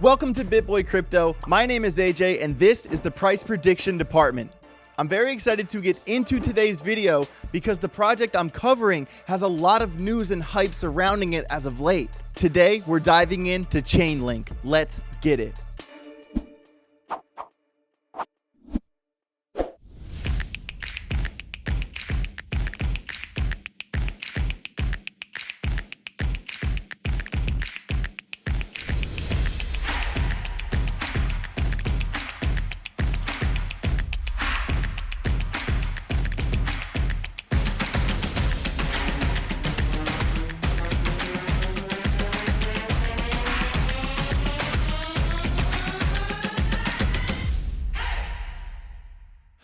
Welcome to BitBoy Crypto. My name is AJ and this is the price prediction department. I'm very excited to get into today's video because the project I'm covering has a lot of news and hype surrounding it as of late. Today, we're diving into Chainlink. Let's get it.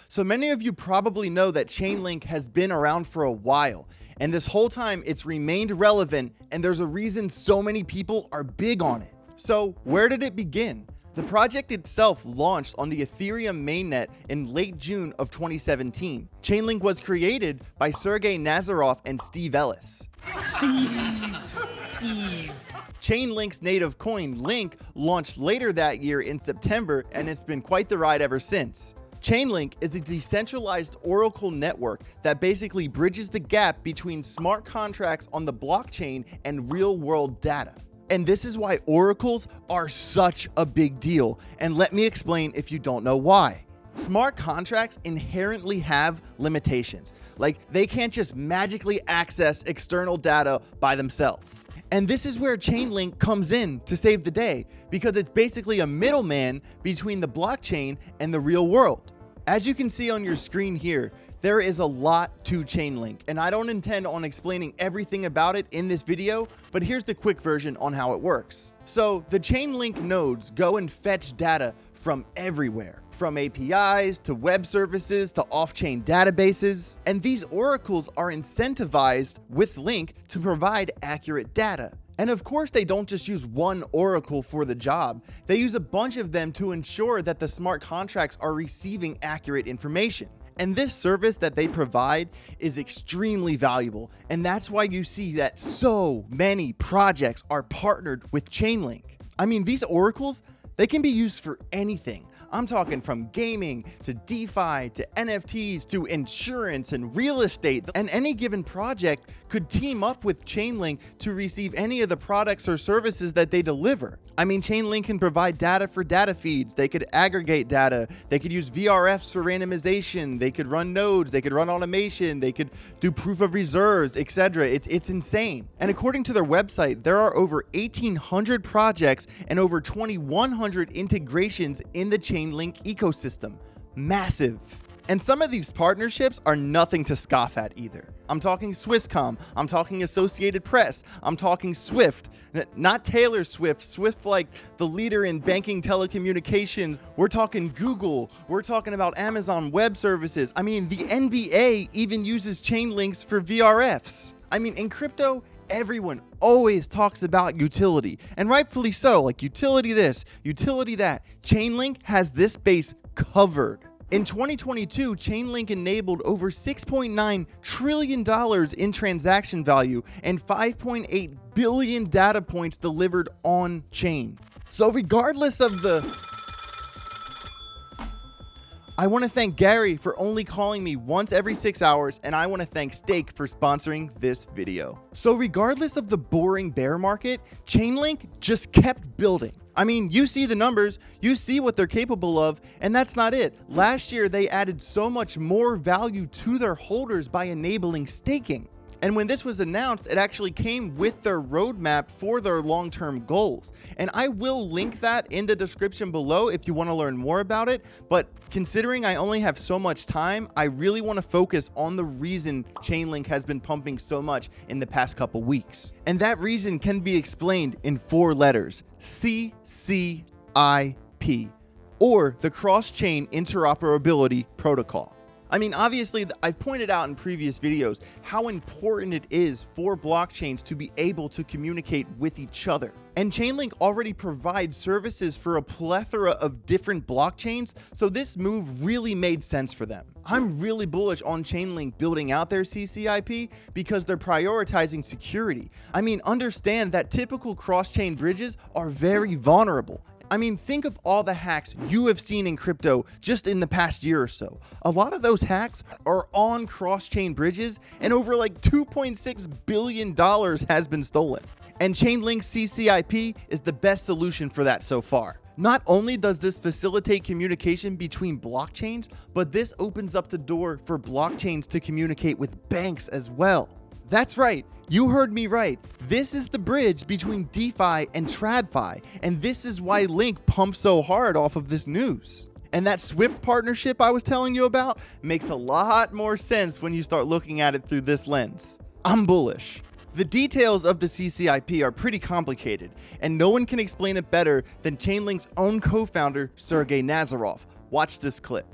So many of you probably know that Chainlink has been around for a while, and this whole time it's remained relevant, and there's a reason so many people are big on it. So where did it begin? The project itself launched on the Ethereum mainnet in late June of 2017. Chainlink was created by Sergey Nazarov and Steve Ellis. Chainlink's native coin, Link, launched later that year in September, and it's been quite the ride ever since. Chainlink is a decentralized Oracle network that basically bridges the gap between smart contracts on the blockchain and real-world data. And this is why oracles are such a big deal. And let me explain if you don't know why. Smart contracts inherently have limitations. Like, they can't just magically access external data by themselves. And this is where Chainlink comes in to save the day, because it's basically a middleman between the blockchain and the real world. As you can see on your screen here, there is a lot to Chainlink, and I don't intend on explaining everything about it in this video, but here's the quick version on how it works. So the Chainlink nodes go and fetch data from everywhere, from APIs to web services to off-chain databases, and these oracles are incentivized with Link to provide accurate data. And of course, they don't just use one oracle for the job. They use a bunch of them to ensure that the smart contracts are receiving accurate information. And this service that they provide is extremely valuable. And that's why you see that so many projects are partnered with Chainlink. I mean, these oracles, they can be used for anything. I'm talking from gaming to DeFi to NFTs to insurance and real estate. And any given project could team up with Chainlink to receive any of the products or services that they deliver. I mean, Chainlink can provide data for data feeds. They could aggregate data. They could use VRFs for randomization. They could run nodes. They could run automation. They could do proof of reserves, etc. It's insane. And according to their website, there are over 1,800 projects and over 2,100 integrations in the Chainlink ecosystem. Massive. And some of these partnerships are nothing to scoff at either. I'm talking Swisscom, I'm talking Associated Press, I'm talking Swift, not Taylor Swift, Swift like the leader in banking telecommunications. We're talking Google, we're talking about Amazon Web Services. I mean, the NBA even uses Chainlinks for VRFs. I mean, in crypto, everyone always talks about utility, and rightfully so, like utility this, utility that. Chainlink has this space covered. In 2022, Chainlink enabled over $6.9 trillion in transaction value and 5.8 billion data points delivered on chain. So regardless of I want to thank Gary for only calling me once every 6 hours, and I want to thank Stake for sponsoring this video. So regardless of the boring bear market, Chainlink just kept building. I mean, you see the numbers, you see what they're capable of, and that's not it. Last year, they added so much more value to their holders by enabling staking. And when this was announced, it actually came with their roadmap for their long-term goals. And I will link that in the description below if you want to learn more about it. But considering I only have so much time, I really want to focus on the reason Chainlink has been pumping so much in the past couple weeks. And that reason can be explained in 4 letters: CCIP, or the Cross-Chain Interoperability Protocol. I mean, obviously, I've pointed out in previous videos how important it is for blockchains to be able to communicate with each other. And Chainlink already provides services for a plethora of different blockchains, so this move really made sense for them. I'm really bullish on Chainlink building out their CCIP because they're prioritizing security. I mean, understand that typical cross-chain bridges are very vulnerable. I mean, think of all the hacks you have seen in crypto just in the past year or so. A lot of those hacks are on cross-chain bridges, and over like $2.6 billion has been stolen. And Chainlink's CCIP is the best solution for that so far. Not only does this facilitate communication between blockchains, but this opens up the door for blockchains to communicate with banks as well. That's right, you heard me right. This is the bridge between DeFi and TradFi, and this is why Link pumps so hard off of this news. And that Swift partnership I was telling you about makes a lot more sense when you start looking at it through this lens. I'm bullish. The details of the CCIP are pretty complicated, and no one can explain it better than Chainlink's own co-founder, Sergey Nazarov. Watch this clip.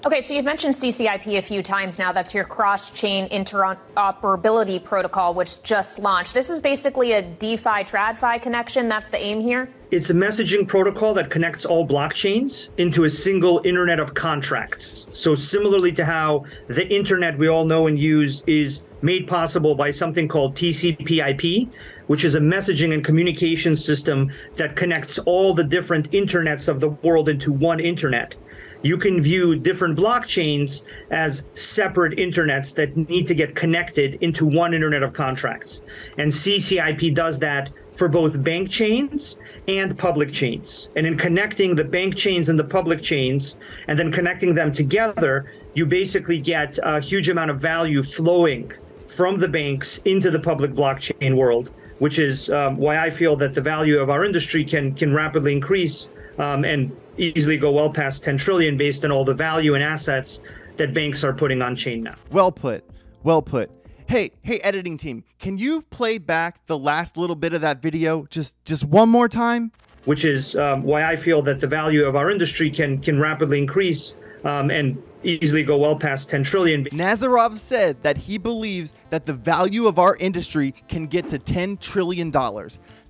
Okay, so you've mentioned CCIP a few times now. That's your cross-chain interoperability protocol, which just launched. This is basically a DeFi TradFi connection. That's the aim here. It's a messaging protocol that connects all blockchains into a single internet of contracts. So similarly to how the internet we all know and use is made possible by something called TCP/IP, which is a messaging and communication system that connects all the different internets of the world into one internet. You can view different blockchains as separate internets that need to get connected into one internet of contracts. And CCIP does that for both bank chains and public chains. And in connecting the bank chains and the public chains, and then connecting them together, you basically get a huge amount of value flowing from the banks into the public blockchain world, which is why I feel that the value of our industry can rapidly increase and easily go well past 10 trillion based on all the value and assets that banks are putting on chain now. Well put. Well put. Hey, editing team, can you play back the last little bit of that video just one more time? Which is why I feel that the value of our industry can rapidly increase and easily go well past 10 trillion. Nazarov said that he believes that the value of our industry can get to $10 trillion.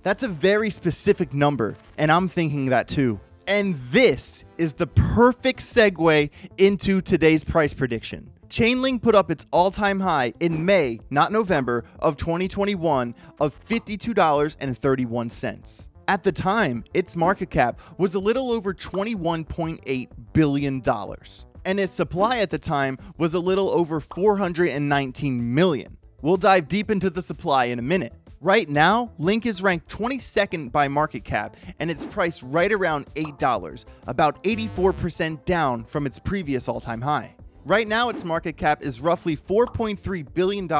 That's a very specific number, and I'm thinking that too. And this is the perfect segue into today's price prediction. Chainlink put up its all-time high in May, not November, of 2021 of $52.31. At the time, its market cap was a little over $21.8 billion. And its supply at the time was a little over 419 million. We'll dive deep into the supply in a minute. Right now, Link is ranked 22nd by market cap, and it's priced right around $8, about 84% down from its previous all-time high. Right now, its market cap is roughly $4.3 billion,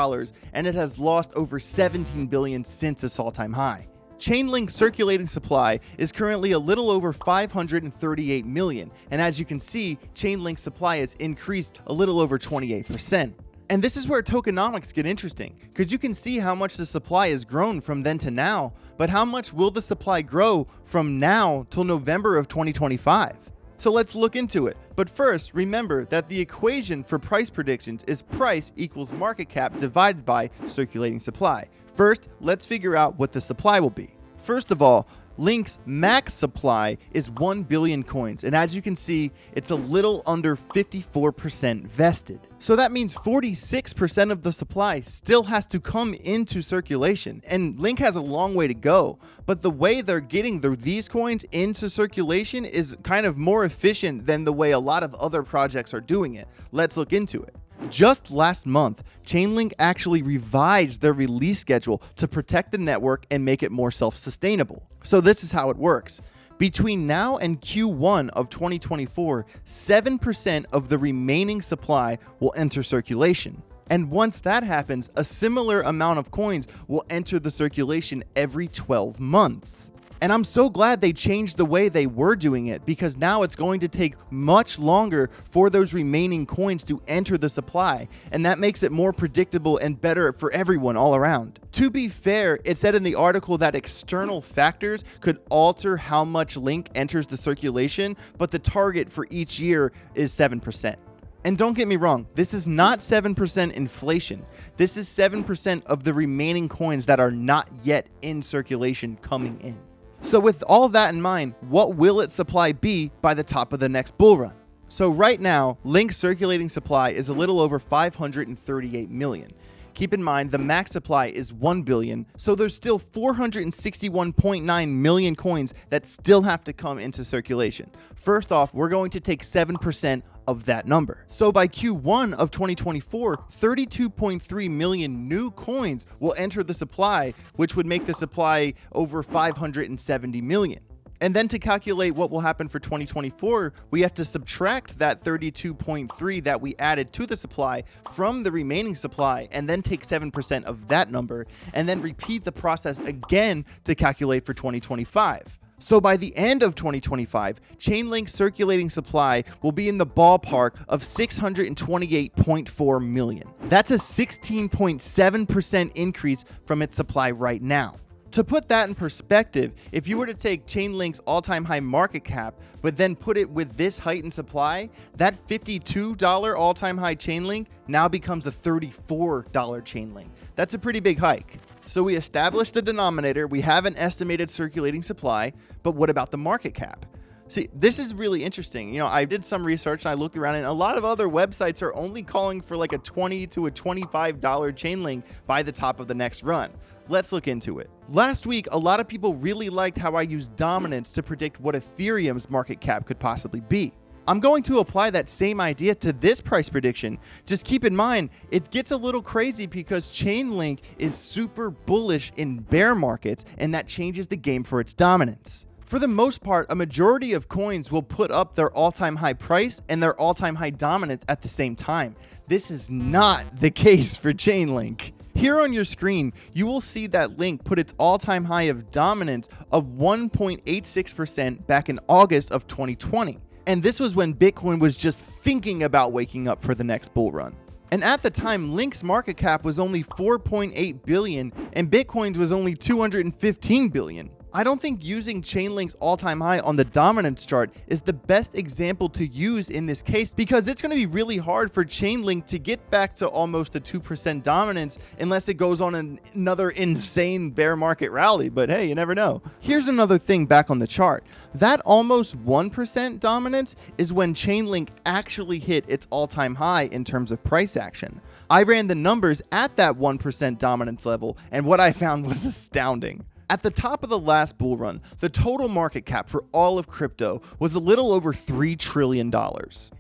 and it has lost over $17 billion since its all-time high. Chainlink's circulating supply is currently a little over 538 million, and as you can see, Chainlink's supply has increased a little over 28%. And this is where tokenomics get interesting, because you can see how much the supply has grown from then to now, but how much will the supply grow from now till November of 2025? So let's look into it. But first, remember that the equation for price predictions is price equals market cap divided by circulating supply. First, let's figure out what the supply will be. First of all, Link's max supply is 1 billion coins, and as you can see, it's a little under 54% vested. So that means 46% of the supply still has to come into circulation, and Link has a long way to go, but the way they're getting these coins into circulation is kind of more efficient than the way a lot of other projects are doing it. Let's look into it. Just last month, Chainlink actually revised their release schedule to protect the network and make it more self-sustainable. So this is how it works. Between now and Q1 of 2024, 7% of the remaining supply will enter circulation. And once that happens, a similar amount of coins will enter the circulation every 12 months. And I'm so glad they changed the way they were doing it, because now it's going to take much longer for those remaining coins to enter the supply, and that makes it more predictable and better for everyone all around. To be fair, it said in the article that external factors could alter how much Link enters the circulation, but the target for each year is 7%. And don't get me wrong, this is not 7% inflation. This is 7% of the remaining coins that are not yet in circulation coming in. So with all that in mind, what will its supply be by the top of the next bull run? So right now, Link's circulating supply is a little over 538 million. Keep in mind, the max supply is 1 billion, so there's still 461.9 million coins that still have to come into circulation. First off, we're going to take 7% of that number. So by Q1 of 2024, 32.3 million new coins will enter the supply, which would make the supply over 570 million. And then to calculate what will happen for 2024, we have to subtract that 32.3 that we added to the supply from the remaining supply, and then take 7% of that number, and then repeat the process again to calculate for 2025. So by the end of 2025, Chainlink circulating supply will be in the ballpark of 628.4 million. That's a 16.7% increase from its supply right now. To put that in perspective, if you were to take Chainlink's all-time high market cap, but then put it with this heightened supply, that $52 all-time high Chainlink now becomes a $34 Chainlink. That's a pretty big hike. So we established the denominator, we have an estimated circulating supply, but what about the market cap? See, this is really interesting. You know, I did some research and I looked around, and a lot of other websites are only calling for like a $20 to a $25 Chainlink by the top of the next run. Let's look into it. Last week, a lot of people really liked how I used dominance to predict what Ethereum's market cap could possibly be. I'm going to apply that same idea to this price prediction. Just keep in mind, it gets a little crazy because Chainlink is super bullish in bear markets, and that changes the game for its dominance. For the most part, a majority of coins will put up their all-time high price and their all-time high dominance at the same time. This is not the case for Chainlink. Here on your screen, you will see that Link put its all-time high of dominance of 1.86% back in August of 2020. And this was when Bitcoin was just thinking about waking up for the next bull run. And at the time, Link's market cap was only 4.8 billion and Bitcoin's was only 215 billion. I don't think using Chainlink's all-time high on the dominance chart is the best example to use in this case, because it's going to be really hard for Chainlink to get back to almost a 2% dominance unless it goes on another insane bear market rally. But hey, you never know. Here's another thing back on the chart. That almost 1% dominance is when Chainlink actually hit its all-time high in terms of price action. I ran the numbers at that 1% dominance level, and what I found was astounding. At the top of the last bull run, the total market cap for all of crypto was a little over $3 trillion.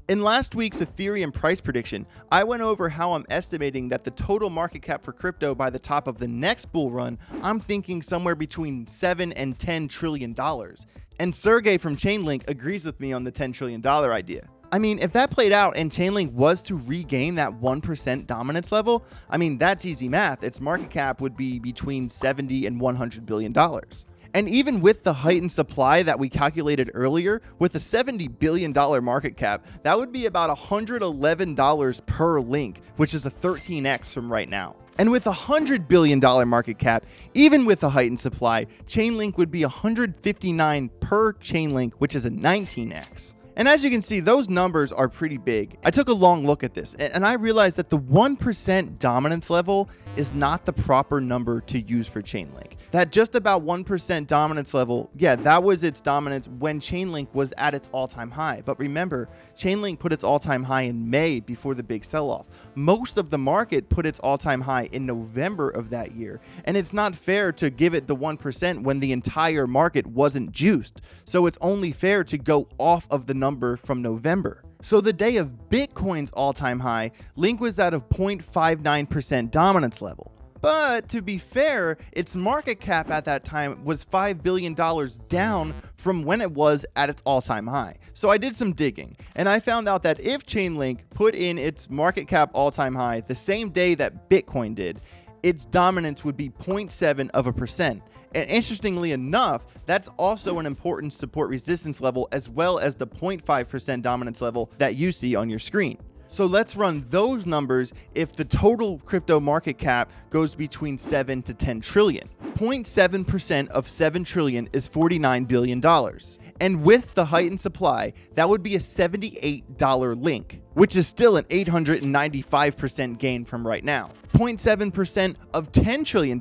In last week's Ethereum price prediction, I went over how I'm estimating that the total market cap for crypto by the top of the next bull run, I'm thinking somewhere between $7 and $10 trillion. And Sergey from Chainlink agrees with me on the $10 trillion idea. I mean, if that played out and Chainlink was to regain that 1% dominance level, I mean, that's easy math. Its market cap would be between $70 and $100 billion. And even with the heightened supply that we calculated earlier, with a $70 billion market cap, that would be about $111 per link, which is a 13x from right now. And with a $100 billion market cap, even with the heightened supply, Chainlink would be $159 per Chainlink, which is a 19x. And as you can see, those numbers are pretty big. I took a long look at this, and I realized that the 1% dominance level is not the proper number to use for Chainlink. That just about 1% dominance level, yeah, that was its dominance when Chainlink was at its all-time high. But remember, Chainlink put its all-time high in May before the big sell-off. Most of the market put its all-time high in November of that year, and it's not fair to give it the 1% when the entire market wasn't juiced. So it's only fair to go off of the number from November. So the day of Bitcoin's all-time high, Link was at a 0.59% dominance level. But to be fair, its market cap at that time was $5 billion down from when it was at its all-time high. So I did some digging, and I found out that if Chainlink put in its market cap all-time high the same day that Bitcoin did, its dominance would be 0.7%. And interestingly enough, that's also an important support resistance level, as well as the 0.5% dominance level that you see on your screen. So let's run those numbers if the total crypto market cap goes between 7 to 10 trillion. 0.7% of 7 trillion is $49 billion. And with the heightened supply, that would be a $78 link, which is still an 895% gain from right now. 0.7% of $10 trillion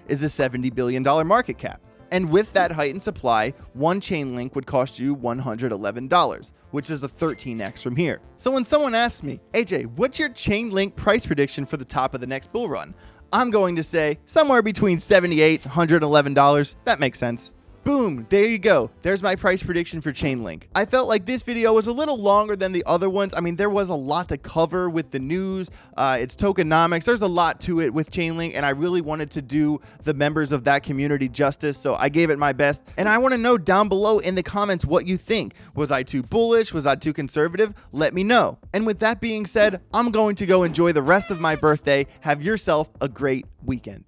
is a $70 billion market cap. And with that heightened supply, one Chainlink would cost you $111, which is a 13x from here. So when someone asks me, AJ, what's your Chainlink price prediction for the top of the next bull run? I'm going to say somewhere between $78, $111. That makes sense. Boom, there you go. There's my price prediction for Chainlink. I felt like this video was a little longer than the other ones. I mean, there was a lot to cover with the news, its tokenomics. There's a lot to it with Chainlink, and I really wanted to do the members of that community justice, so I gave it my best. And I want to know down below in the comments what you think. Was I too bullish? Was I too conservative? Let me know. And with that being said, I'm going to go enjoy the rest of my birthday. Have yourself a great weekend.